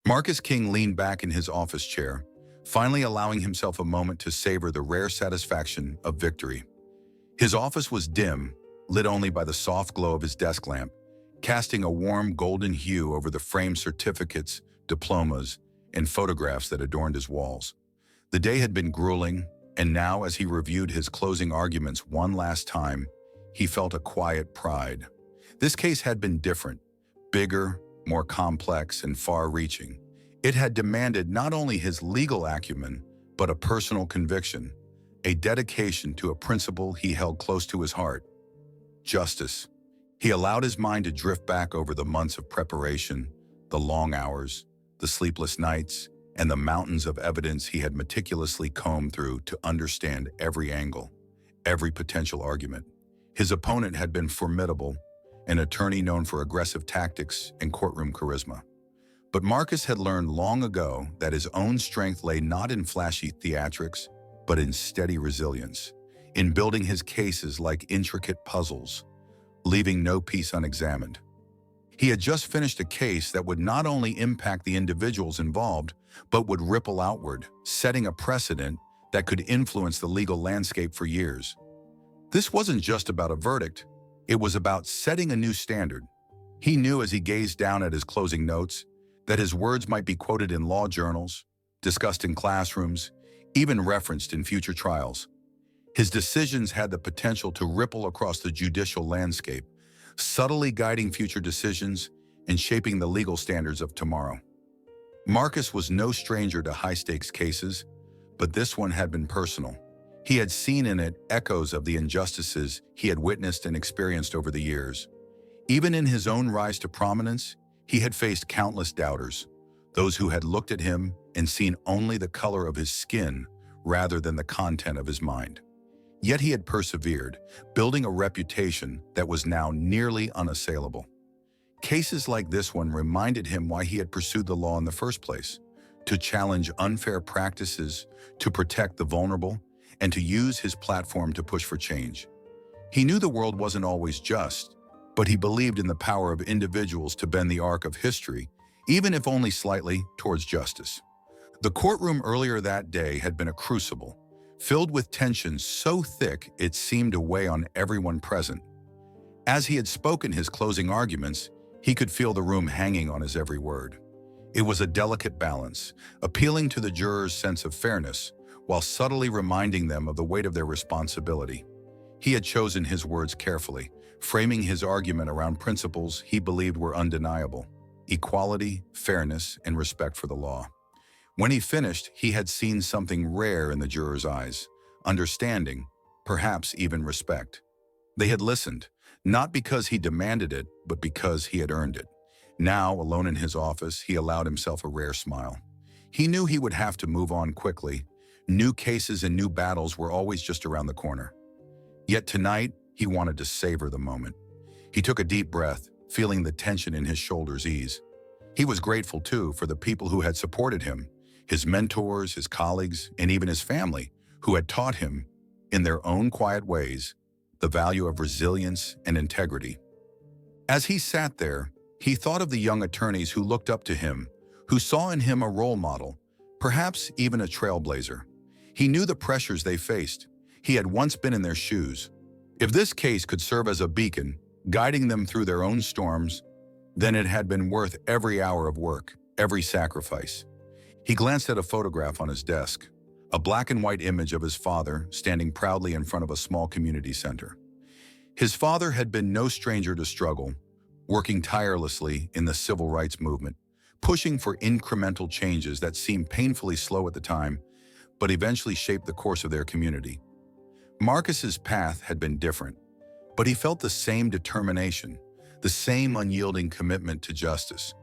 Marcus King leaned back in his office chair, finally allowing himself a moment to savor the rare satisfaction of victory. His office was dim, lit only by the soft glow of his desk lamp, casting a warm golden hue over the framed certificates, diplomas, and photographs that adorned his walls. The day had been grueling, and now as he reviewed his closing arguments one last time, he felt a quiet pride. This case had been different, bigger, more complex, and far-reaching. It had demanded not only his legal acumen, but a personal conviction, a dedication to a principle he held close to his heart: justice. He allowed his mind to drift back over the months of preparation, the long hours, the sleepless nights, and the mountains of evidence he had meticulously combed through to understand every angle, every potential argument. His opponent had been formidable, an attorney known for aggressive tactics and courtroom charisma. But Marcus had learned long ago that his own strength lay not in flashy theatrics, but in steady resilience, in building his cases like intricate puzzles, leaving no piece unexamined. He had just finished a case that would not only impact the individuals involved, but would ripple outward, setting a precedent that could influence the legal landscape for years. This wasn't just about a verdict, it was about setting a new standard. He knew as he gazed down at his closing notes that his words might be quoted in law journals, discussed in classrooms, even referenced in future trials. His decisions had the potential to ripple across the judicial landscape, subtly guiding future decisions and shaping the legal standards of tomorrow. Marcus was no stranger to high-stakes cases, but this one had been personal. He had seen in it echoes of the injustices he had witnessed and experienced over the years. Even in his own rise to prominence, he had faced countless doubters, those who had looked at him and seen only the color of his skin rather than the content of his mind. Yet he had persevered, building a reputation that was now nearly unassailable. Cases like this one reminded him why he had pursued the law in the first place: to challenge unfair practices, to protect the vulnerable, and to use his platform to push for change. He knew the world wasn't always just, but he believed in the power of individuals to bend the arc of history, even if only slightly, towards justice. The courtroom earlier that day had been a crucible, filled with tension so thick it seemed to weigh on everyone present. As he had spoken his closing arguments, he could feel the room hanging on his every word. It was a delicate balance, appealing to the jurors' sense of fairness, while subtly reminding them of the weight of their responsibility. He had chosen his words carefully, framing his argument around principles he believed were undeniable: equality, fairness, and respect for the law. When he finished, he had seen something rare in the jurors' eyes: understanding, perhaps even respect. They had listened, not because he demanded it, but because he had earned it. Now, alone in his office, he allowed himself a rare smile. He knew he would have to move on quickly. New cases and new battles were always just around the corner. Yet tonight, he wanted to savor the moment. He took a deep breath, feeling the tension in his shoulders ease. He was grateful, too, for the people who had supported him: his mentors, his colleagues, and even his family, who had taught him, in their own quiet ways, the value of resilience and integrity. As he sat there, he thought of the young attorneys who looked up to him, who saw in him a role model, perhaps even a trailblazer. He knew the pressures they faced. He had once been in their shoes. If this case could serve as a beacon, guiding them through their own storms, then it had been worth every hour of work, every sacrifice. He glanced at a photograph on his desk, a black and white image of his father standing proudly in front of a small community center. His father had been no stranger to struggle, working tirelessly in the civil rights movement, pushing for incremental changes that seemed painfully slow at the time, but eventually shaped the course of their community. Marcus's path had been different, but he felt the same determination, the same unyielding commitment to justice.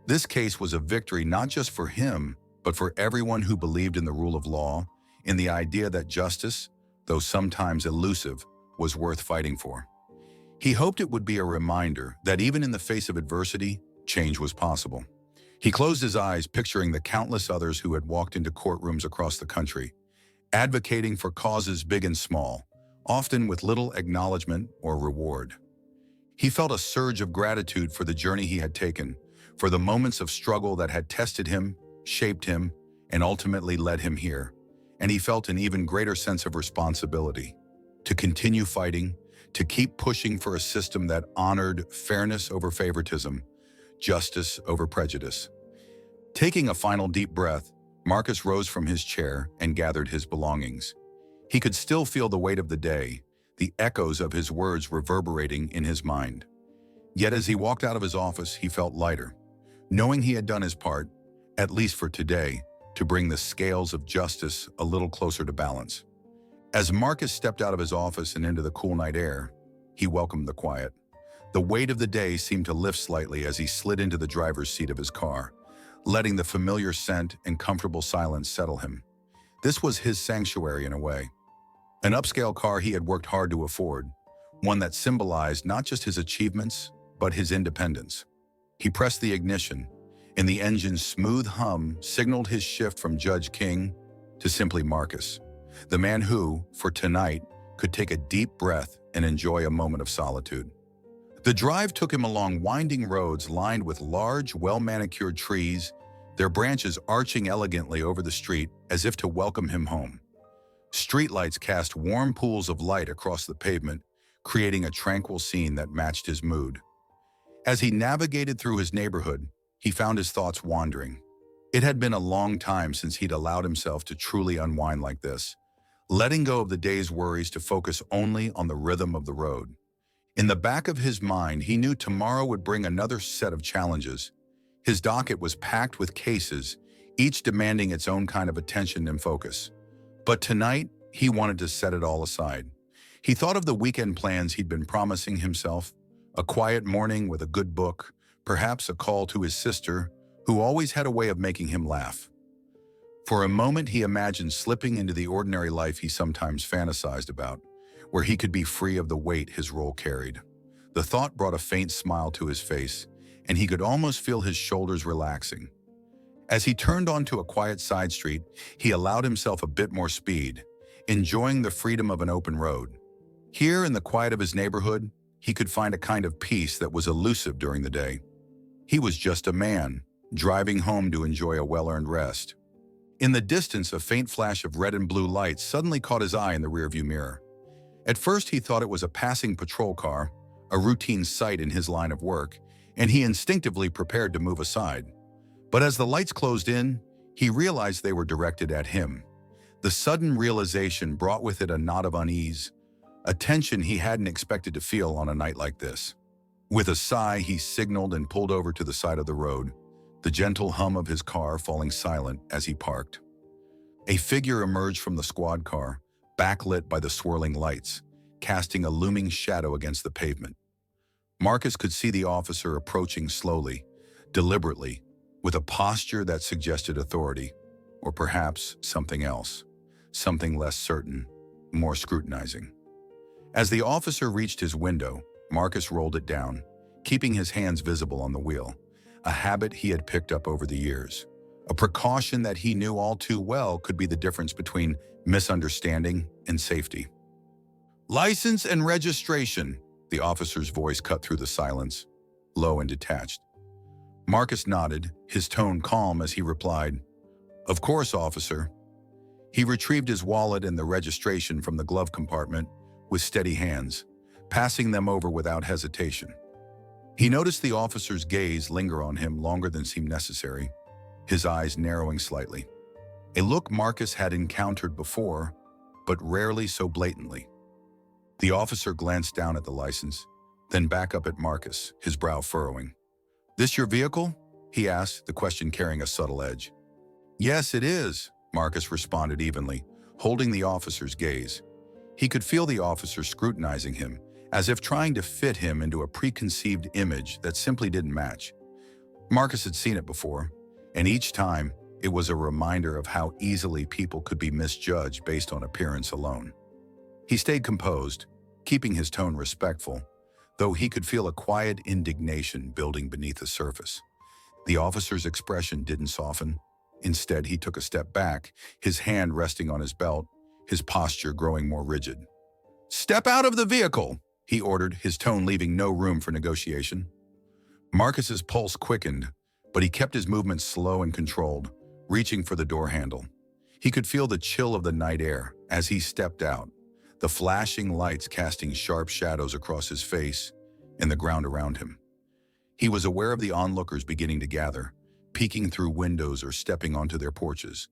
This case was a victory not just for him, but for everyone who believed in the rule of law, in the idea that justice, though sometimes elusive, was worth fighting for. He hoped it would be a reminder that even in the face of adversity, change was possible. He closed his eyes, picturing the countless others who had walked into courtrooms across the country, advocating for causes big and small, often with little acknowledgement or reward. He felt a surge of gratitude for the journey he had taken, for the moments of struggle that had tested him, shaped him, and ultimately led him here. And he felt an even greater sense of responsibility to continue fighting, to keep pushing for a system that honored fairness over favoritism, justice over prejudice. Taking a final deep breath, Marcus rose from his chair and gathered his belongings. He could still feel the weight of the day, the echoes of his words reverberating in his mind. Yet as he walked out of his office, he felt lighter, knowing he had done his part, at least for today, to bring the scales of justice a little closer to balance. As Marcus stepped out of his office and into the cool night air, he welcomed the quiet. The weight of the day seemed to lift slightly as he slid into the driver's seat of his car, letting the familiar scent and comfortable silence settle him. This was his sanctuary in a way. An upscale car he had worked hard to afford, one that symbolized not just his achievements, but his independence. He pressed the ignition, and the engine's smooth hum signaled his shift from Judge King to simply Marcus, the man who, for tonight, could take a deep breath and enjoy a moment of solitude. The drive took him along winding roads lined with large, well-manicured trees, their branches arching elegantly over the street as if to welcome him home. Streetlights cast warm pools of light across the pavement, creating a tranquil scene that matched his mood. As he navigated through his neighborhood, he found his thoughts wandering. It had been a long time since he'd allowed himself to truly unwind like this, letting go of the day's worries to focus only on the rhythm of the road. In the back of his mind, he knew tomorrow would bring another set of challenges. His docket was packed with cases, each demanding its own kind of attention and focus. But tonight, he wanted to set it all aside. He thought of the weekend plans he'd been promising himself, a quiet morning with a good book, perhaps a call to his sister, who always had a way of making him laugh. For a moment, he imagined slipping into the ordinary life he sometimes fantasized about, where he could be free of the weight his role carried. The thought brought a faint smile to his face, and he could almost feel his shoulders relaxing. As he turned onto a quiet side street, he allowed himself a bit more speed, enjoying the freedom of an open road. Here, in the quiet of his neighborhood, he could find a kind of peace that was elusive during the day. He was just a man, driving home to enjoy a well-earned rest. In the distance, a faint flash of red and blue lights suddenly caught his eye in the rearview mirror. At first, he thought it was a passing patrol car, a routine sight in his line of work, and he instinctively prepared to move aside. But as the lights closed in, he realized they were directed at him. The sudden realization brought with it a knot of unease, a tension he hadn't expected to feel on a night like this. With a sigh, he signaled and pulled over to the side of the road, the gentle hum of his car falling silent as he parked. A figure emerged from the squad car, backlit by the swirling lights, casting a looming shadow against the pavement. Marcus could see the officer approaching slowly, deliberately, with a posture that suggested authority, or perhaps something else, something less certain, more scrutinizing. As the officer reached his window, Marcus rolled it down, keeping his hands visible on the wheel, a habit he had picked up over the years, a precaution that he knew all too well could be the difference between misunderstanding and safety. "License and registration," the officer's voice cut through the silence, low and detached. Marcus nodded, his tone calm as he replied, "Of course, officer." He retrieved his wallet and the registration from the glove compartment with steady hands, passing them over without hesitation. He noticed the officer's gaze linger on him longer than seemed necessary, his eyes narrowing slightly. A look Marcus had encountered before, but rarely so blatantly. The officer glanced down at the license, then back up at Marcus, his brow furrowing. "This your vehicle?" he asked, the question carrying a subtle edge. "Yes, it is," Marcus responded evenly, holding the officer's gaze. He could feel the officer scrutinizing him, as if trying to fit him into a preconceived image that simply didn't match. Marcus had seen it before, and each time, it was a reminder of how easily people could be misjudged based on appearance alone. He stayed composed, keeping his tone respectful, though he could feel a quiet indignation building beneath the surface. The officer's expression didn't soften. Instead, he took a step back, his hand resting on his belt, his posture growing more rigid. "Step out of the vehicle," he ordered, his tone leaving no room for negotiation. Marcus's pulse quickened, but he kept his movements slow and controlled, reaching for the door handle. He could feel the chill of the night air as he stepped out, the flashing lights casting sharp shadows across his face and the ground around him. He was aware of the onlookers beginning to gather, peeking through windows or stepping onto their porches,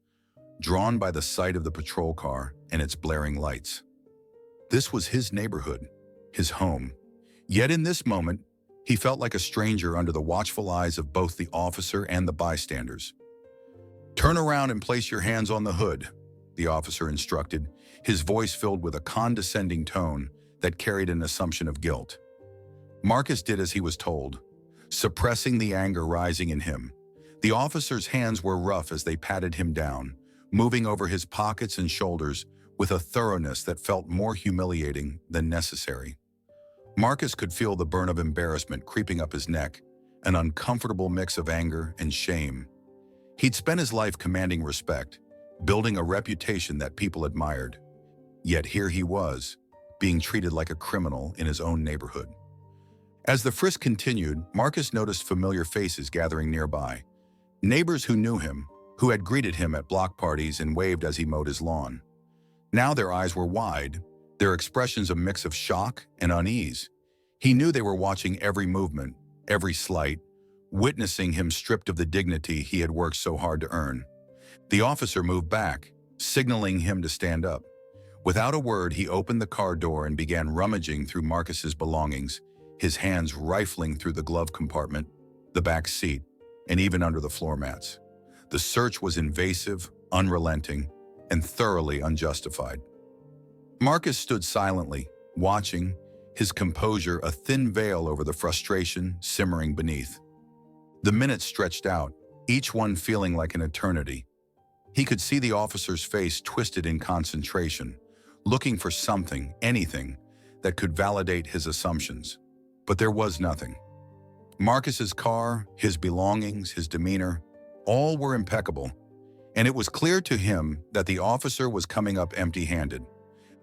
drawn by the sight of the patrol car and its blaring lights. This was his neighborhood, his home. Yet in this moment, he felt like a stranger under the watchful eyes of both the officer and the bystanders. "Turn around and place your hands on the hood," the officer instructed, his voice filled with a condescending tone that carried an assumption of guilt. Marcus did as he was told, suppressing the anger rising in him. The officer's hands were rough as they patted him down, moving over his pockets and shoulders with a thoroughness that felt more humiliating than necessary. Marcus could feel the burn of embarrassment creeping up his neck, an uncomfortable mix of anger and shame. He'd spent his life commanding respect, building a reputation that people admired. Yet here he was, being treated like a criminal in his own neighborhood. As the frisk continued, Marcus noticed familiar faces gathering nearby. Neighbors who knew him, who had greeted him at block parties and waved as he mowed his lawn. Now their eyes were wide, their expressions a mix of shock and unease. He knew they were watching every movement, every slight, witnessing him stripped of the dignity he had worked so hard to earn. The officer moved back, signaling him to stand up. Without a word, he opened the car door and began rummaging through Marcus's belongings, his hands rifling through the glove compartment, the back seat, and even under the floor mats. The search was invasive, unrelenting, and thoroughly unjustified. Marcus stood silently, watching, his composure a thin veil over the frustration simmering beneath. The minutes stretched out, each one feeling like an eternity. He could see the officer's face twisted in concentration, looking for something, anything, that could validate his assumptions. But there was nothing. Marcus's car, his belongings, his demeanor, all were impeccable, and it was clear to him that the officer was coming up empty-handed.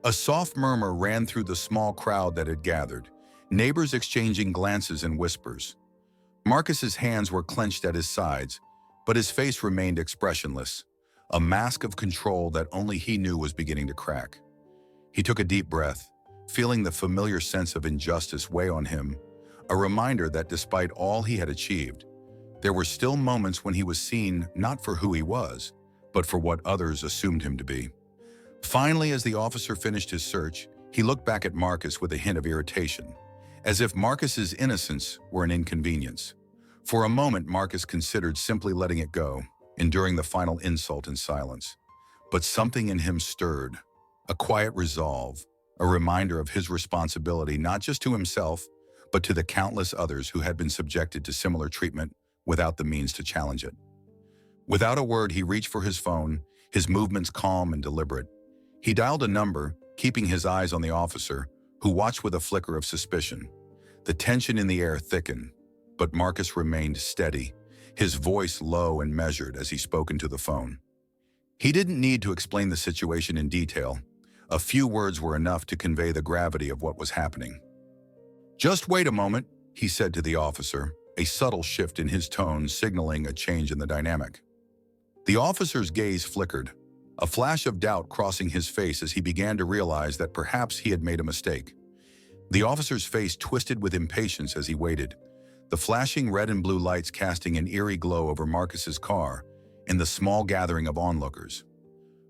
A soft murmur ran through the small crowd that had gathered, neighbors exchanging glances and whispers. Marcus's hands were clenched at his sides, but his face remained expressionless, a mask of control that only he knew was beginning to crack. He took a deep breath, feeling the familiar sense of injustice weigh on him, a reminder that despite all he had achieved, there were still moments when he was seen not for who he was, but for what others assumed him to be. Finally, as the officer finished his search, he looked back at Marcus with a hint of irritation, as if Marcus's innocence were an inconvenience. For a moment, Marcus considered simply letting it go, enduring the final insult in silence. But something in him stirred, a quiet resolve, a reminder of his responsibility not just to himself, but to the countless others who had been subjected to similar treatment without the means to challenge it. Without a word, he reached for his phone, his movements calm and deliberate. He dialed a number, keeping his eyes on the officer, who watched with a flicker of suspicion. The tension in the air thickened, but Marcus remained steady, his voice low and measured as he spoke into the phone. He didn't need to explain the situation in detail. A few words were enough to convey the gravity of what was happening. "Just wait a moment," he said to the officer, a subtle shift in his tone signaling a change in the dynamic. The officer's gaze flickered, a flash of doubt crossing his face as he began to realize that perhaps he had made a mistake. The officer's face twisted with impatience as he waited, the flashing red and blue lights casting an eerie glow over Marcus's car and the small gathering of onlookers.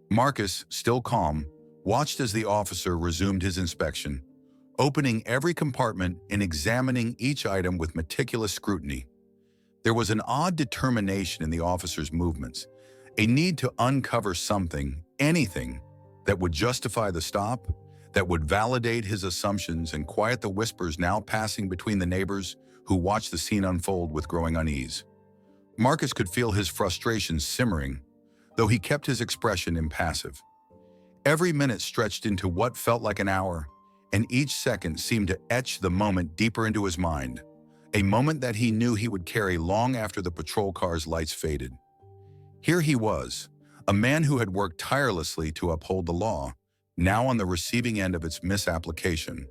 Marcus, still calm, watched as the officer resumed his inspection, opening every compartment and examining each item with meticulous scrutiny. There was an odd determination in the officer's movements, a need to uncover something, anything, that would justify the stop, that would validate his assumptions and quiet the whispers now passing between the neighbors who watched the scene unfold with growing unease. Marcus could feel his frustration simmering, though he kept his expression impassive. Every minute stretched into what felt like an hour, and each second seemed to etch the moment deeper into his mind, a moment that he knew he would carry long after the patrol car's lights faded. Here he was, a man who had worked tirelessly to uphold the law, now on the receiving end of its misapplication,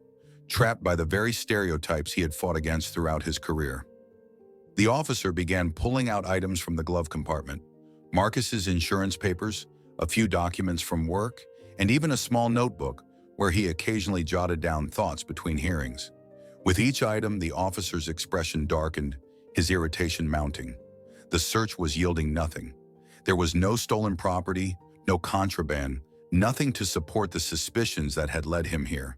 trapped by the very stereotypes he had fought against throughout his career. The officer began pulling out items from the glove compartment. Marcus's insurance papers, a few documents from work, and even a small notebook where he occasionally jotted down thoughts between hearings. With each item, the officer's expression darkened, his irritation mounting. The search was yielding nothing. There was no stolen property, no contraband, nothing to support the suspicions that had led him here.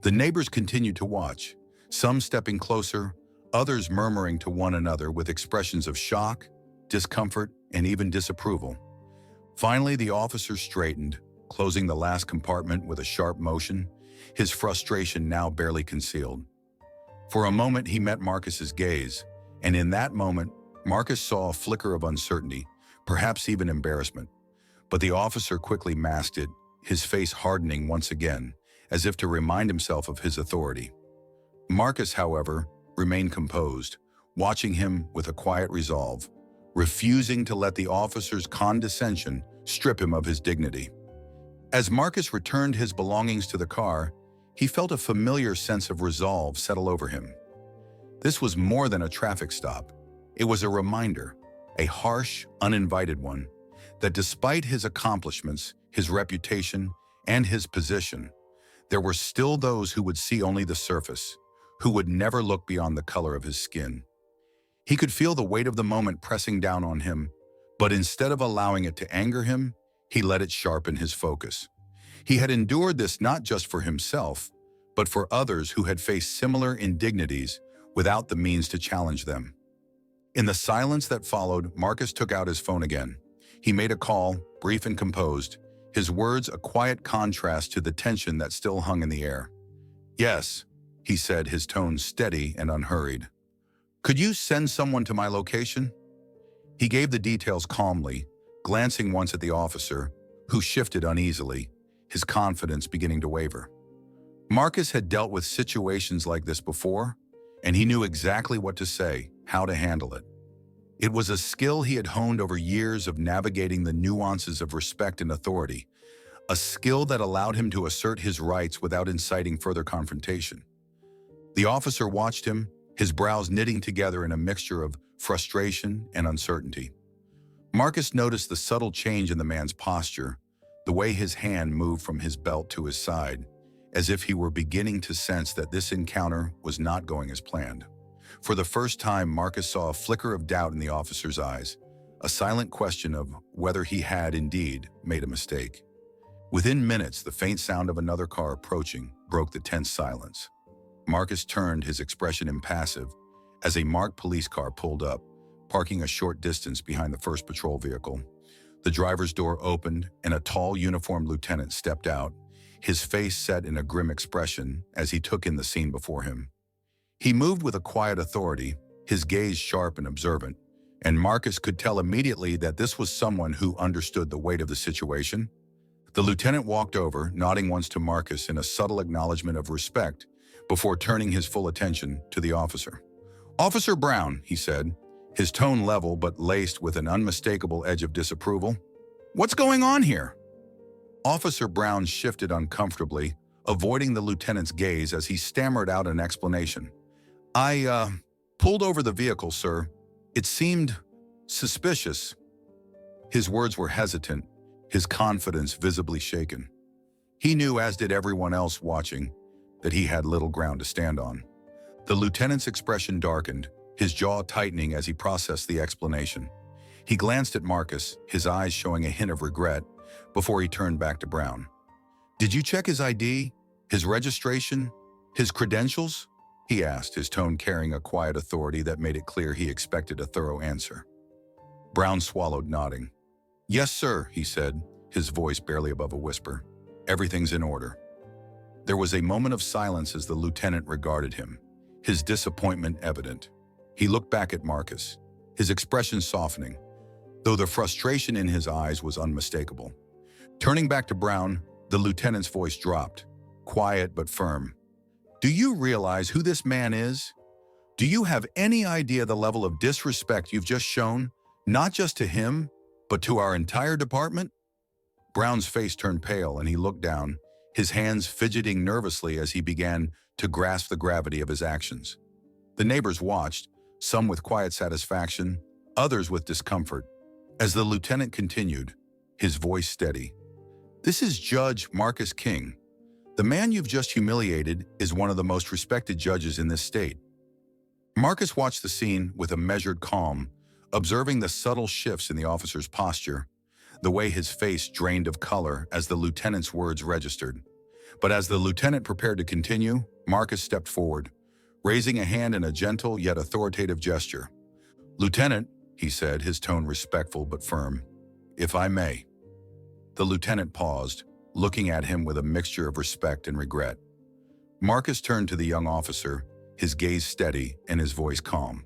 The neighbors continued to watch, some stepping closer, others murmuring to one another with expressions of shock, discomfort, and even disapproval. Finally, the officer straightened, closing the last compartment with a sharp motion, his frustration now barely concealed. For a moment, he met Marcus's gaze, and in that moment, Marcus saw a flicker of uncertainty, perhaps even embarrassment. But the officer quickly masked it, his face hardening once again, as if to remind himself of his authority. Marcus, however, remained composed, watching him with a quiet resolve, refusing to let the officer's condescension strip him of his dignity. As Marcus returned his belongings to the car, he felt a familiar sense of resolve settle over him. This was more than a traffic stop. It was a reminder, a harsh, uninvited one, that despite his accomplishments, his reputation, and his position, there were still those who would see only the surface, who would never look beyond the color of his skin. He could feel the weight of the moment pressing down on him, but instead of allowing it to anger him, he let it sharpen his focus. He had endured this not just for himself, but for others who had faced similar indignities without the means to challenge them. In the silence that followed, Marcus took out his phone again. He made a call, brief and composed, his words a quiet contrast to the tension that still hung in the air. "Yes," he said, his tone steady and unhurried. "Could you send someone to my location?" He gave the details calmly, glancing once at the officer, who shifted uneasily, his confidence beginning to waver. Marcus had dealt with situations like this before, and he knew exactly what to say, how to handle it. It was a skill he had honed over years of navigating the nuances of respect and authority, a skill that allowed him to assert his rights without inciting further confrontation. The officer watched him, his brows knitting together in a mixture of frustration and uncertainty. Marcus noticed the subtle change in the man's posture, the way his hand moved from his belt to his side, as if he were beginning to sense that this encounter was not going as planned. For the first time, Marcus saw a flicker of doubt in the officer's eyes, a silent question of whether he had indeed made a mistake. Within minutes, the faint sound of another car approaching broke the tense silence. Marcus turned, his expression impassive, as a marked police car pulled up, parking a short distance behind the first patrol vehicle. The driver's door opened, and a tall, uniformed lieutenant stepped out, his face set in a grim expression as he took in the scene before him. He moved with a quiet authority, his gaze sharp and observant, and Marcus could tell immediately that this was someone who understood the weight of the situation. The lieutenant walked over, nodding once to Marcus in a subtle acknowledgement of respect, before turning his full attention to the officer. "Officer Brown," he said, his tone level but laced with an unmistakable edge of disapproval. "What's going on here?" Officer Brown shifted uncomfortably, avoiding the lieutenant's gaze as he stammered out an explanation. I pulled over the vehicle, sir. It seemed suspicious." His words were hesitant, his confidence visibly shaken. He knew, as did everyone else watching, that he had little ground to stand on. The lieutenant's expression darkened, his jaw tightening as he processed the explanation. He glanced at Marcus, his eyes showing a hint of regret, before he turned back to Brown. "Did you check his ID, his registration, his credentials?" he asked, his tone carrying a quiet authority that made it clear he expected a thorough answer. Brown swallowed, nodding. "Yes, sir," he said, his voice barely above a whisper. "Everything's in order." There was a moment of silence as the lieutenant regarded him, his disappointment evident. He looked back at Marcus, his expression softening, though the frustration in his eyes was unmistakable. Turning back to Brown, the lieutenant's voice dropped, quiet but firm. "Do you realize who this man is? Do you have any idea the level of disrespect you've just shown, not just to him, but to our entire department?" Brown's face turned pale and he looked down, his hands fidgeting nervously as he began to grasp the gravity of his actions. The neighbors watched, some with quiet satisfaction, others with discomfort. As the lieutenant continued, his voice steady. "This is Judge Marcus King. The man you've just humiliated is one of the most respected judges in this state." Marcus watched the scene with a measured calm, observing the subtle shifts in the officer's posture, the way his face drained of color as the lieutenant's words registered. But as the lieutenant prepared to continue, Marcus stepped forward, raising a hand in a gentle yet authoritative gesture. "Lieutenant," he said, his tone respectful but firm, "if I may." The lieutenant paused, looking at him with a mixture of respect and regret. Marcus turned to the young officer, his gaze steady and his voice calm.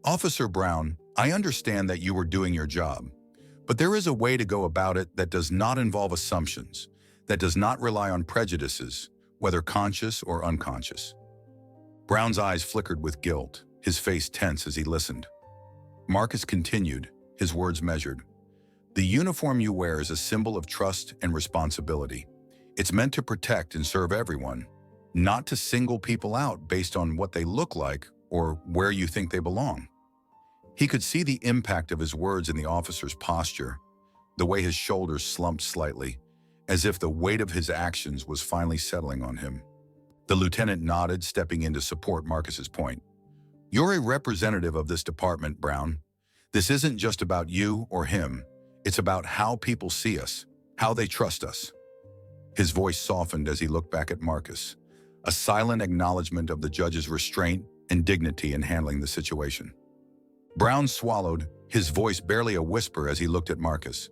"Officer Brown, I understand that you were doing your job, but there is a way to go about it that does not involve assumptions, that does not rely on prejudices, whether conscious or unconscious." Brown's eyes flickered with guilt, his face tense as he listened. Marcus continued, his words measured. "The uniform you wear is a symbol of trust and responsibility. It's meant to protect and serve everyone, not to single people out based on what they look like or where you think they belong." He could see the impact of his words in the officer's posture, the way his shoulders slumped slightly, as if the weight of his actions was finally settling on him. The lieutenant nodded, stepping in to support Marcus's point. "You're a representative of this department, Brown. This isn't just about you or him. It's about how people see us, how they trust us." His voice softened as he looked back at Marcus, a silent acknowledgement of the judge's restraint and dignity in handling the situation. Brown swallowed, his voice barely a whisper as he looked at Marcus.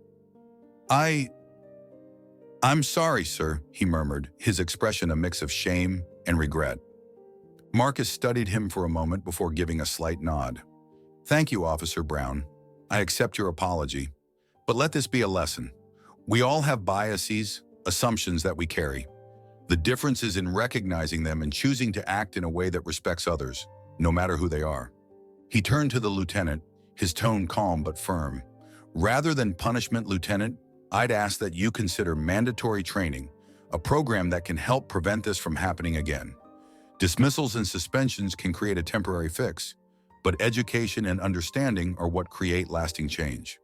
I'm sorry, sir," he murmured, his expression a mix of shame and regret. Marcus studied him for a moment before giving a slight nod. "Thank you, Officer Brown. I accept your apology. But let this be a lesson. We all have biases, assumptions that we carry. The difference is in recognizing them and choosing to act in a way that respects others, no matter who they are." He turned to the lieutenant, his tone calm but firm. "Rather than punishment, Lieutenant, I'd ask that you consider mandatory training, a program that can help prevent this from happening again. Dismissals and suspensions can create a temporary fix, but education and understanding are what create lasting change."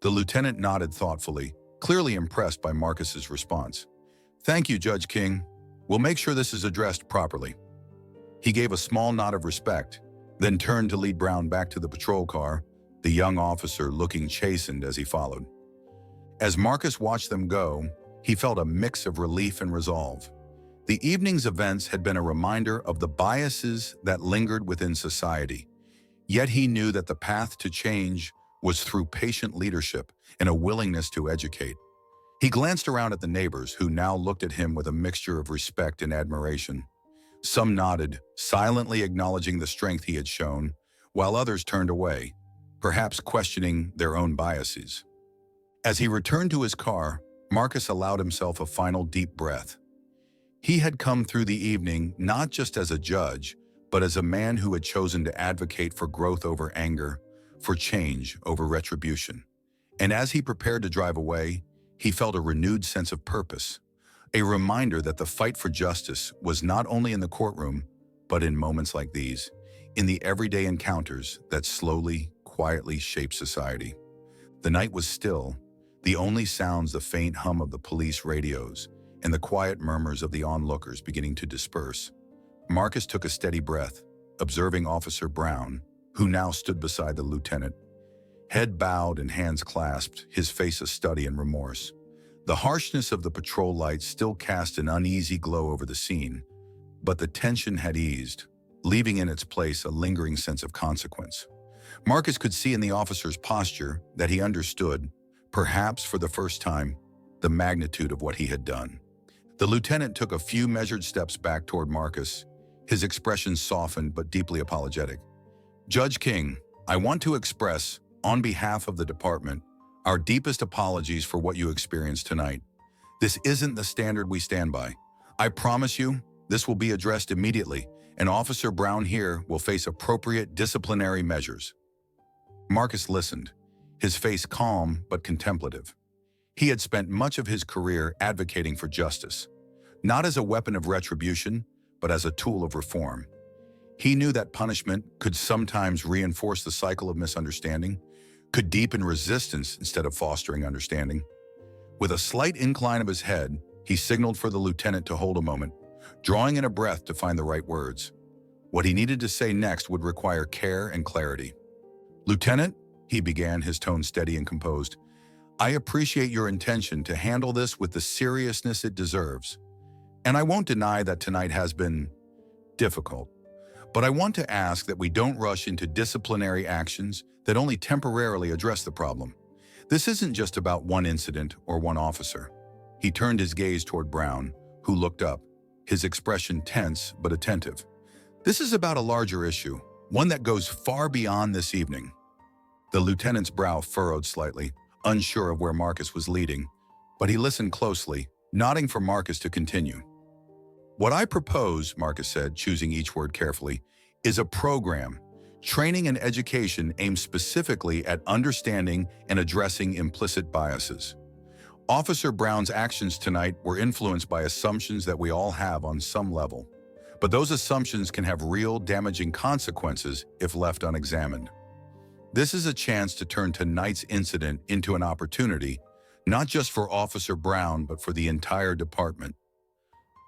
The lieutenant nodded thoughtfully, clearly impressed by Marcus's response. "Thank you, Judge King. We'll make sure this is addressed properly." He gave a small nod of respect, then turned to lead Brown back to the patrol car, the young officer looking chastened as he followed. As Marcus watched them go, he felt a mix of relief and resolve. The evening's events had been a reminder of the biases that lingered within society, yet he knew that the path to change was through patient leadership and a willingness to educate. He glanced around at the neighbors, who now looked at him with a mixture of respect and admiration. Some nodded, silently acknowledging the strength he had shown, while others turned away, perhaps questioning their own biases. As he returned to his car, Marcus allowed himself a final deep breath. He had come through the evening not just as a judge, but as a man who had chosen to advocate for growth over anger, for change over retribution. And as he prepared to drive away, he felt a renewed sense of purpose, a reminder that the fight for justice was not only in the courtroom, but in moments like these, in the everyday encounters that slowly, quietly shape society. The night was still, the only sounds the faint hum of the police radios and the quiet murmurs of the onlookers beginning to disperse. Marcus took a steady breath, observing Officer Brown, who now stood beside the lieutenant. Head bowed and hands clasped, his face a study in remorse. The harshness of the patrol lights still cast an uneasy glow over the scene, but the tension had eased, leaving in its place a lingering sense of consequence. Marcus could see in the officer's posture that he understood, perhaps for the first time, the magnitude of what he had done. The lieutenant took a few measured steps back toward Marcus, his expression softened but deeply apologetic. "Judge King, I want to express, on behalf of the department, our deepest apologies for what you experienced tonight. This isn't the standard we stand by. I promise you, this will be addressed immediately, and Officer Brown here will face appropriate disciplinary measures." Marcus listened, his face calm but contemplative. He had spent much of his career advocating for justice, not as a weapon of retribution, but as a tool of reform. He knew that punishment could sometimes reinforce the cycle of misunderstanding, could deepen resistance instead of fostering understanding. With a slight incline of his head, he signaled for the lieutenant to hold a moment, drawing in a breath to find the right words. What he needed to say next would require care and clarity. "Lieutenant," he began, his tone steady and composed, "I appreciate your intention to handle this with the seriousness it deserves. And I won't deny that tonight has been difficult. But I want to ask that we don't rush into disciplinary actions that only temporarily address the problem. This isn't just about one incident or one officer." He turned his gaze toward Brown, who looked up, his expression tense but attentive. "This is about a larger issue, one that goes far beyond this evening." The lieutenant's brow furrowed slightly, unsure of where Marcus was leading, but he listened closely, nodding for Marcus to continue. "What I propose," Marcus said, choosing each word carefully, "is a program, training and education aimed specifically at understanding and addressing implicit biases. Officer Brown's actions tonight were influenced by assumptions that we all have on some level, but those assumptions can have real damaging consequences if left unexamined. This is a chance to turn tonight's incident into an opportunity, not just for Officer Brown, but for the entire department."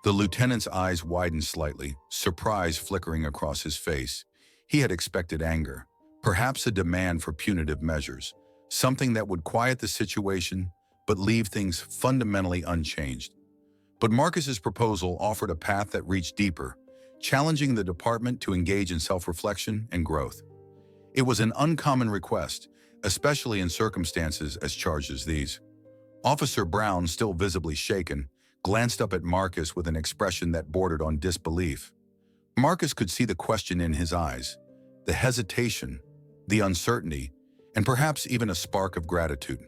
The lieutenant's eyes widened slightly, surprise flickering across his face. He had expected anger, perhaps a demand for punitive measures, something that would quiet the situation but leave things fundamentally unchanged. But Marcus's proposal offered a path that reached deeper, challenging the department to engage in self-reflection and growth. It was an uncommon request, especially in circumstances as charged as these. Officer Brown, still visibly shaken, glanced up at Marcus with an expression that bordered on disbelief. Marcus could see the question in his eyes, the hesitation, the uncertainty, and perhaps even a spark of gratitude.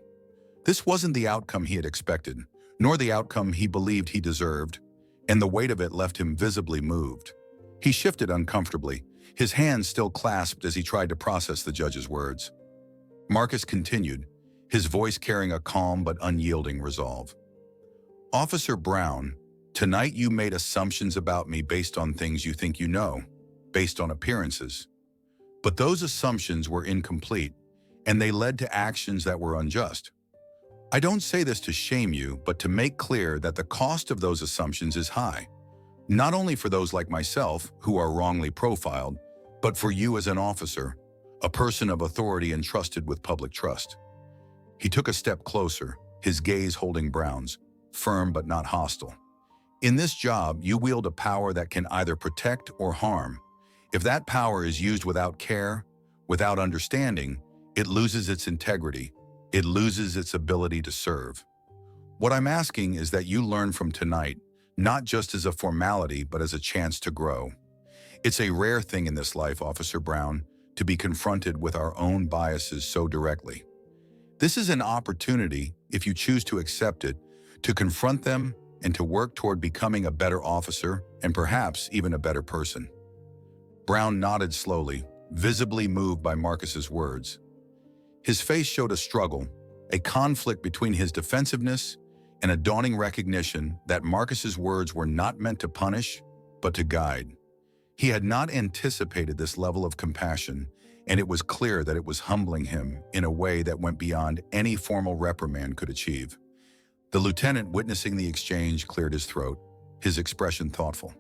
This wasn't the outcome he had expected, nor the outcome he believed he deserved, and the weight of it left him visibly moved. He shifted uncomfortably, his hands still clasped as he tried to process the judge's words. Marcus continued, his voice carrying a calm but unyielding resolve. "Officer Brown, tonight you made assumptions about me based on things you think you know, based on appearances. But those assumptions were incomplete, and they led to actions that were unjust. I don't say this to shame you, but to make clear that the cost of those assumptions is high, not only for those like myself who are wrongly profiled, but for you as an officer, a person of authority entrusted with public trust." He took a step closer, his gaze holding Brown's, firm but not hostile. "In this job, you wield a power that can either protect or harm. If that power is used without care, without understanding, it loses its integrity. It loses its ability to serve. What I'm asking is that you learn from tonight, not just as a formality, but as a chance to grow. It's a rare thing in this life, Officer Brown, to be confronted with our own biases so directly. This is an opportunity, if you choose to accept it, to confront them and to work toward becoming a better officer and perhaps even a better person." Brown nodded slowly, visibly moved by Marcus's words. His face showed a struggle, a conflict between his defensiveness and a dawning recognition that Marcus's words were not meant to punish, but to guide. He had not anticipated this level of compassion, and it was clear that it was humbling him in a way that went beyond any formal reprimand could achieve. The lieutenant, witnessing the exchange, cleared his throat, his expression thoughtful.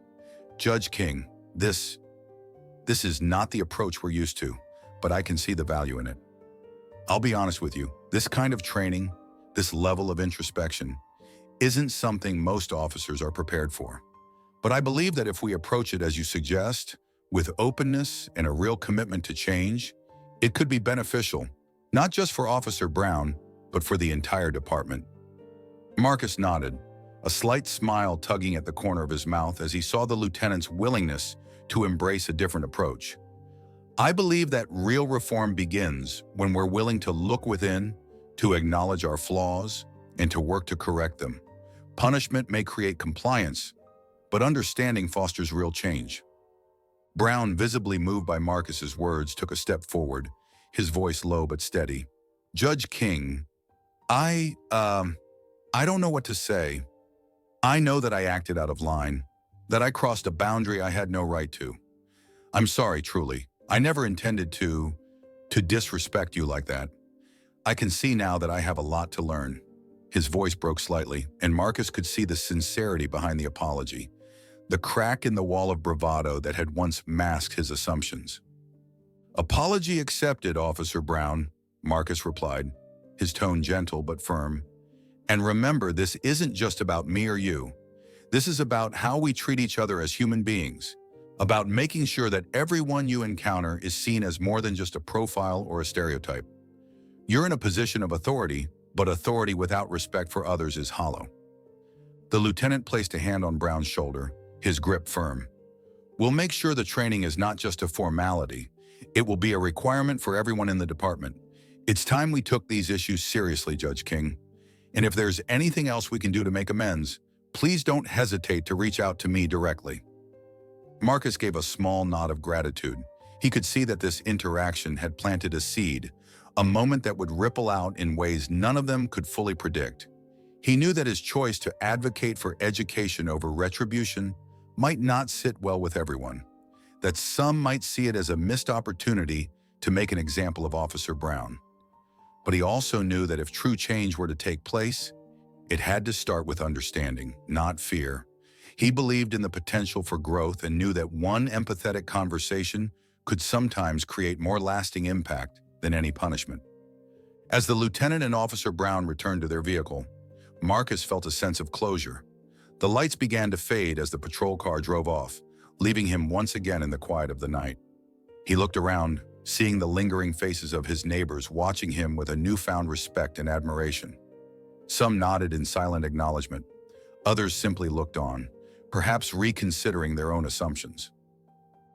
"Judge King, this is not the approach we're used to, but I can see the value in it. I'll be honest with you, this kind of training, this level of introspection, isn't something most officers are prepared for. But I believe that if we approach it as you suggest, with openness and a real commitment to change, it could be beneficial, not just for Officer Brown, but for the entire department." Marcus nodded, a slight smile tugging at the corner of his mouth as he saw the lieutenant's willingness to embrace a different approach. "I believe that real reform begins when we're willing to look within, to acknowledge our flaws, and to work to correct them. Punishment may create compliance, but understanding fosters real change." Brown, visibly moved by Marcus's words, took a step forward, his voice low but steady. "Judge King, I don't know what to say. I know that I acted out of line, that I crossed a boundary I had no right to. I'm sorry, truly. I never intended to disrespect you like that. I can see now that I have a lot to learn." His voice broke slightly, and Marcus could see the sincerity behind the apology, the crack in the wall of bravado that had once masked his assumptions. "Apology accepted, Officer Brown," Marcus replied, his tone gentle but firm. "And remember, this isn't just about me or you. This is about how we treat each other as human beings, about making sure that everyone you encounter is seen as more than just a profile or a stereotype. You're in a position of authority, but authority without respect for others is hollow." The lieutenant placed a hand on Brown's shoulder, his grip firm. "We'll make sure the training is not just a formality. It will be a requirement for everyone in the department. It's time we took these issues seriously, Judge King. And if there's anything else we can do to make amends, please don't hesitate to reach out to me directly." Marcus gave a small nod of gratitude. He could see that this interaction had planted a seed, a moment that would ripple out in ways none of them could fully predict. He knew that his choice to advocate for education over retribution might not sit well with everyone, that some might see it as a missed opportunity to make an example of Officer Brown. But he also knew that if true change were to take place, it had to start with understanding, not fear. He believed in the potential for growth and knew that one empathetic conversation could sometimes create more lasting impact than any punishment. As the lieutenant and Officer Brown returned to their vehicle, Marcus felt a sense of closure. The lights began to fade as the patrol car drove off, leaving him once again in the quiet of the night. He looked around, seeing the lingering faces of his neighbors watching him with a newfound respect and admiration. Some nodded in silent acknowledgement. Others simply looked on, perhaps reconsidering their own assumptions.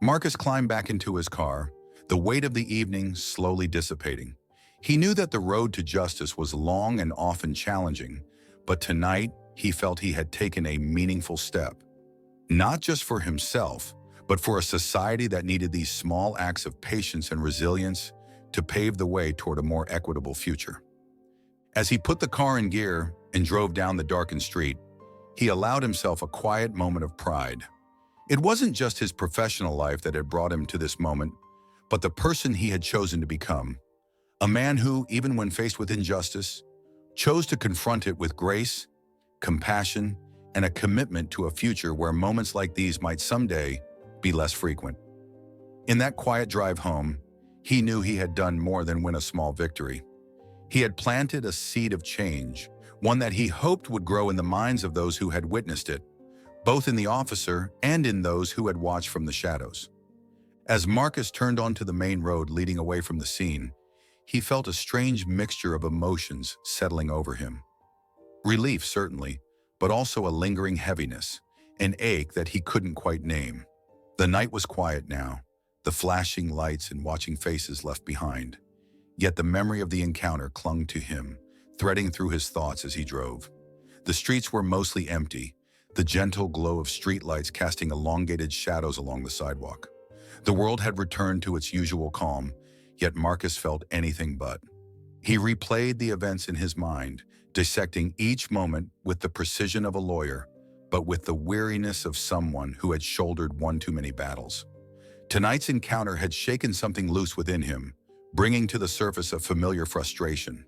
Marcus climbed back into his car, the weight of the evening slowly dissipating. He knew that the road to justice was long and often challenging, but tonight he felt he had taken a meaningful step. Not just for himself, but for a society that needed these small acts of patience and resilience to pave the way toward a more equitable future. As he put the car in gear and drove down the darkened street, he allowed himself a quiet moment of pride. It wasn't just his professional life that had brought him to this moment, but the person he had chosen to become. A man who, even when faced with injustice, chose to confront it with grace, compassion, and a commitment to a future where moments like these might someday be less frequent. In that quiet drive home, he knew he had done more than win a small victory. He had planted a seed of change, one that he hoped would grow in the minds of those who had witnessed it, both in the officer and in those who had watched from the shadows. As Marcus turned onto the main road leading away from the scene, he felt a strange mixture of emotions settling over him. Relief, certainly, but also a lingering heaviness, an ache that he couldn't quite name. The night was quiet now, the flashing lights and watching faces left behind. Yet the memory of the encounter clung to him, threading through his thoughts as he drove. The streets were mostly empty, the gentle glow of streetlights casting elongated shadows along the sidewalk. The world had returned to its usual calm, yet Marcus felt anything but. He replayed the events in his mind, dissecting each moment with the precision of a lawyer, but with the weariness of someone who had shouldered one too many battles. Tonight's encounter had shaken something loose within him, bringing to the surface a familiar frustration.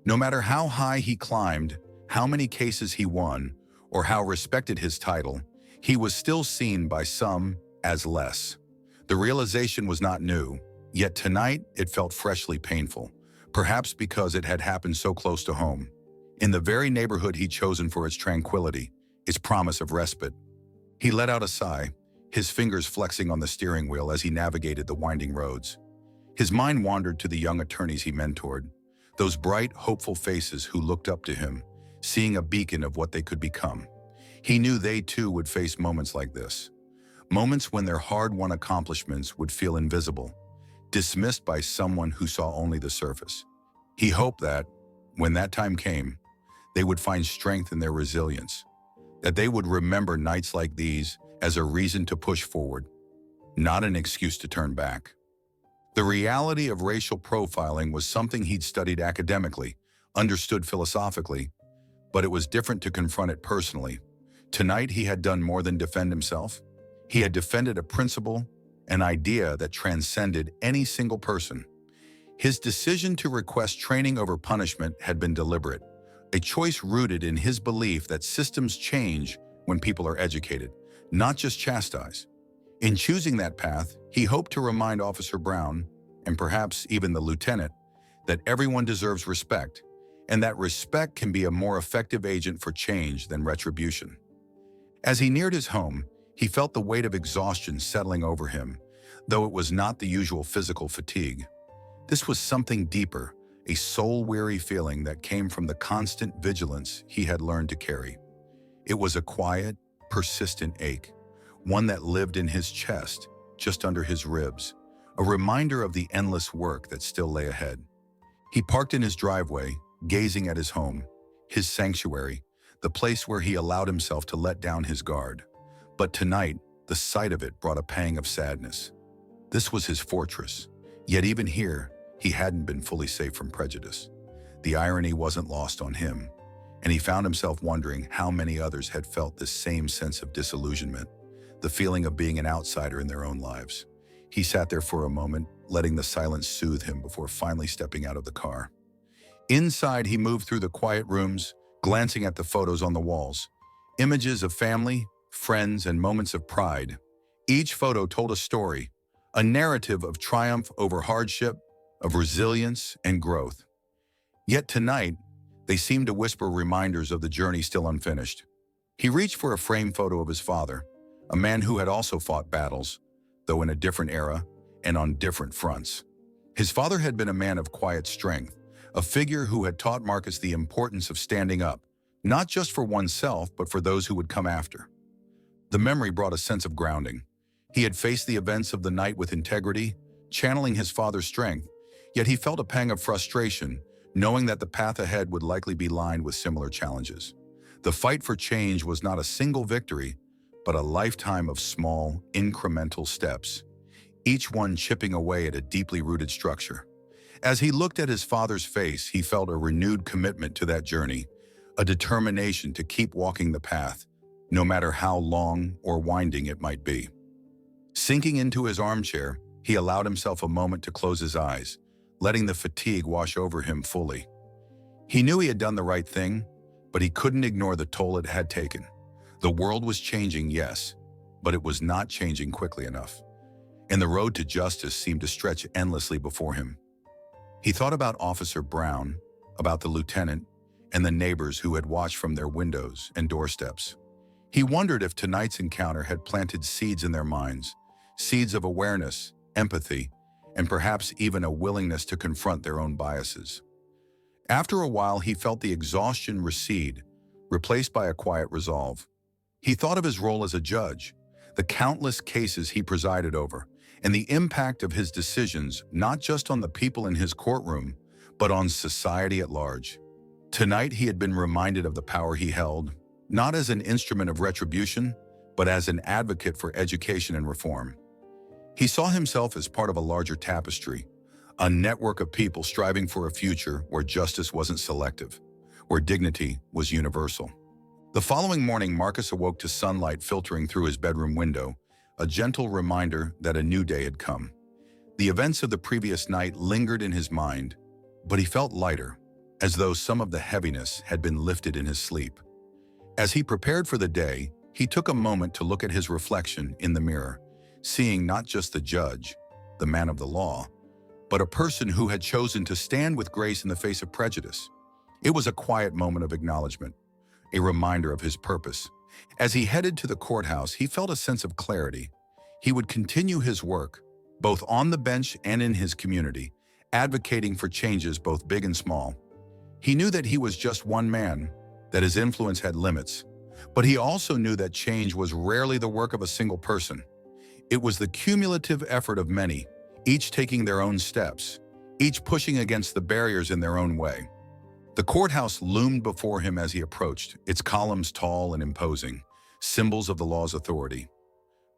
No matter how high he climbed, how many cases he won, or how respected his title, he was still seen by some as less. The realization was not new, yet tonight it felt freshly painful, perhaps because it had happened so close to home, in the very neighborhood he'd chosen for its tranquility, its promise of respite. He let out a sigh, his fingers flexing on the steering wheel as he navigated the winding roads. His mind wandered to the young attorneys he mentored, those bright, hopeful faces who looked up to him, seeing a beacon of what they could become. He knew they too would face moments like this, moments when their hard-won accomplishments would feel invisible, dismissed by someone who saw only the surface. He hoped that, when that time came, they would find strength in their resilience, that they would remember nights like these as a reason to push forward, not an excuse to turn back. The reality of racial profiling was something he'd studied academically, understood philosophically, but it was different to confront it personally. Tonight he had done more than defend himself. He had defended a principle, an idea that transcended any single person. His decision to request training over punishment had been deliberate, a choice rooted in his belief that systems change when people are educated, not just chastised. In choosing that path, he hoped to remind Officer Brown, and perhaps even the lieutenant, that everyone deserves respect, and that respect can be a more effective agent for change than retribution. As he neared his home, he felt the weight of exhaustion settling over him, though it was not the usual physical fatigue. This was something deeper, a soul-weary feeling that came from the constant vigilance he had learned to carry. It was a quiet, persistent ache, one that lived in his chest, just under his ribs, a reminder of the endless work that still lay ahead. He parked in his driveway, gazing at his home, his sanctuary, the place where he allowed himself to let down his guard. But tonight, the sight of it brought a pang of sadness. This was his fortress, yet even here, he hadn't been fully safe from prejudice. The irony wasn't lost on him, and he found himself wondering how many others had felt this same sense of disillusionment, the feeling of being an outsider in their own lives. He sat there for a moment, letting the silence soothe him before finally stepping out of the car. Inside, he moved through the quiet rooms, glancing at the photos on the walls. Images of family, friends, and moments of pride. Each photo told a story, a narrative of triumph over hardship, of resilience and growth. Yet tonight, they seemed to whisper reminders of the journey still unfinished. He reached for a framed photo of his father, a man who had also fought battles, though in a different era and on different fronts. His father had been a man of quiet strength, a figure who had taught Marcus the importance of standing up, not just for oneself, but for those who would come after. The memory brought a sense of grounding. He had faced the events of the night with integrity, channeling his father's strength, yet he felt a pang of frustration, knowing that the path ahead would likely be lined with similar challenges. The fight for change was not a single victory, but a lifetime of small, incremental steps, each one chipping away at a deeply rooted structure. As he looked at his father's face, he felt a renewed commitment to that journey, a determination to keep walking the path, no matter how long or winding it might be. Sinking into his armchair, he allowed himself a moment to close his eyes, letting the fatigue wash over him fully. He knew he had done the right thing, but he couldn't ignore the toll it had taken. The world was changing, yes, but it was not changing quickly enough, and the road to justice seemed to stretch endlessly before him. He thought about Officer Brown, about the lieutenant, and the neighbors who had watched from their windows and doorsteps. He wondered if tonight's encounter had planted seeds in their minds, seeds of awareness, empathy, and perhaps even a willingness to confront their own biases. After a while, he felt the exhaustion recede, replaced by a quiet resolve. He thought of his role as a judge, the countless cases he presided over, and the impact of his decisions not just on the people in his courtroom, but on society at large. Tonight, he had been reminded of the power he held, not as an instrument of retribution, but as an advocate for education and reform. He saw himself as part of a larger tapestry, a network of people striving for a future where justice wasn't selective, where dignity was universal. The following morning, Marcus awoke to sunlight filtering through his bedroom window, a gentle reminder that a new day had come. The events of the previous night lingered in his mind, but he felt lighter, as though some of the heaviness had been lifted in his sleep. As he prepared for the day, he took a moment to look at his reflection in the mirror, seeing not just the judge, the man of the law, but a person who had chosen to stand with grace in the face of prejudice. It was a quiet moment of acknowledgement, a reminder of his purpose. As he headed to the courthouse, he felt a sense of clarity. He would continue his work, both on the bench and in his community, advocating for changes both big and small. He knew that he was just one man, that his influence had limits, but he also knew that change was rarely the work of a single person. It was the cumulative effort of many, each taking their own steps, each pushing against the barriers in their own way. The courthouse loomed before him as he approached, its columns tall and imposing, symbols of the law's authority.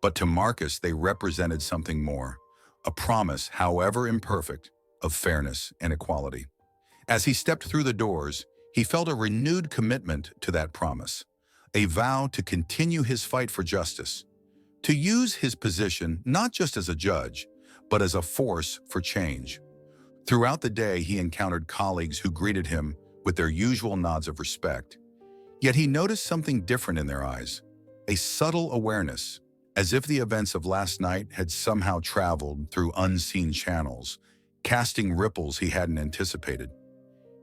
But to Marcus, they represented something more, a promise, however imperfect, of fairness and equality. As he stepped through the doors, he felt a renewed commitment to that promise, a vow to continue his fight for justice. to use his position not just as a judge, but as a force for change. Throughout the day, he encountered colleagues who greeted him with their usual nods of respect. Yet he noticed something different in their eyes, a subtle awareness, as if the events of last night had somehow traveled through unseen channels, casting ripples he hadn't anticipated.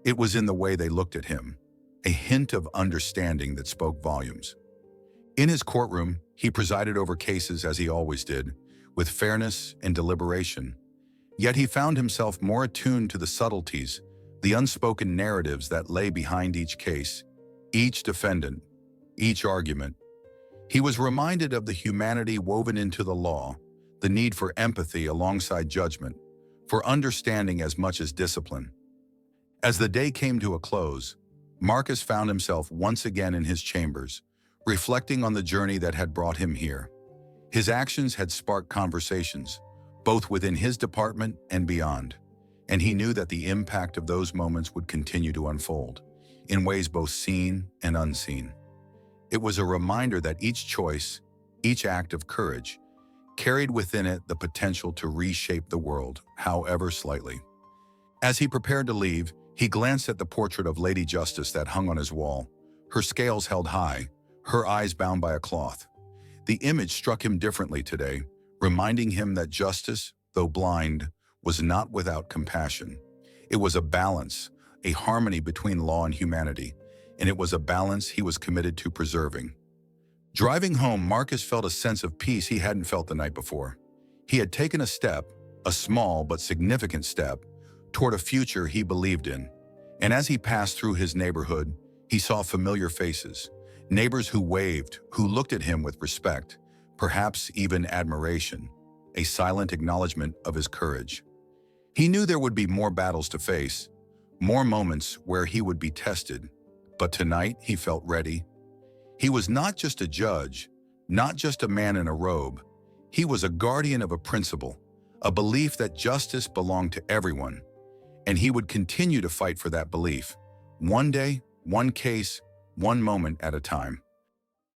It was in the way they looked at him, a hint of understanding that spoke volumes. In his courtroom, he presided over cases as he always did, with fairness and deliberation. Yet he found himself more attuned to the subtleties, the unspoken narratives that lay behind each case, each defendant, each argument. He was reminded of the humanity woven into the law, the need for empathy alongside judgment, for understanding as much as discipline. As the day came to a close, Marcus found himself once again in his chambers, reflecting on the journey that had brought him here. His actions had sparked conversations, both within his department and beyond, and he knew that the impact of those moments would continue to unfold, in ways both seen and unseen. It was a reminder that each choice, each act of courage, carried within it the potential to reshape the world, however slightly. As he prepared to leave, he glanced at the portrait of Lady Justice that hung on his wall, her scales held high, her eyes bound by a cloth. The image struck him differently today, reminding him that justice, though blind, was not without compassion. It was a balance, a harmony between law and humanity, and it was a balance he was committed to preserving. Driving home, Marcus felt a sense of peace he hadn't felt the night before. He had taken a step, a small but significant step, toward a future he believed in. And as he passed through his neighborhood, he saw familiar faces, neighbors who waved, who looked at him with respect, perhaps even admiration, a silent acknowledgement of his courage. He knew there would be more battles to face, more moments where he would be tested, but tonight he felt ready. He was not just a judge, not just a man in a robe. He was a guardian of a principle, a belief that justice belonged to everyone, and he would continue to fight for that belief, one day, one case, one moment at a time.